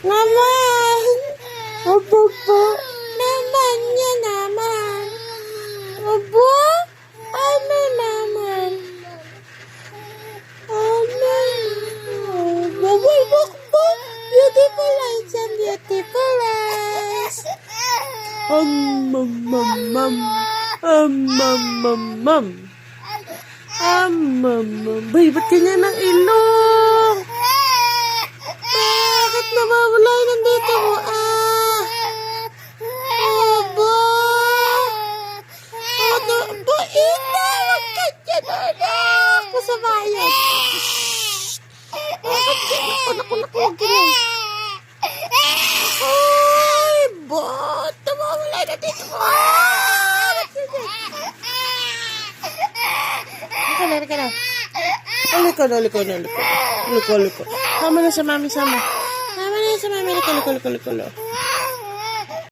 Naman! Opo po. Naman niya naman. Opo? Ano naman? Ano? Bawal po. Beautiful eyes and beautiful eyes. Bay, ba't ganyan ang ilong? Bakit nawawala yun ang dito mo? Aba! Aba, ina! Huwag ka dyan, anak! Masama yan. Bakit dyan? Naku, huwag ganyan. Ay, ba't nawawala na dito mo? Halika na. Halika. Sama na sa mami, sama. Sama na sa mami. Halika.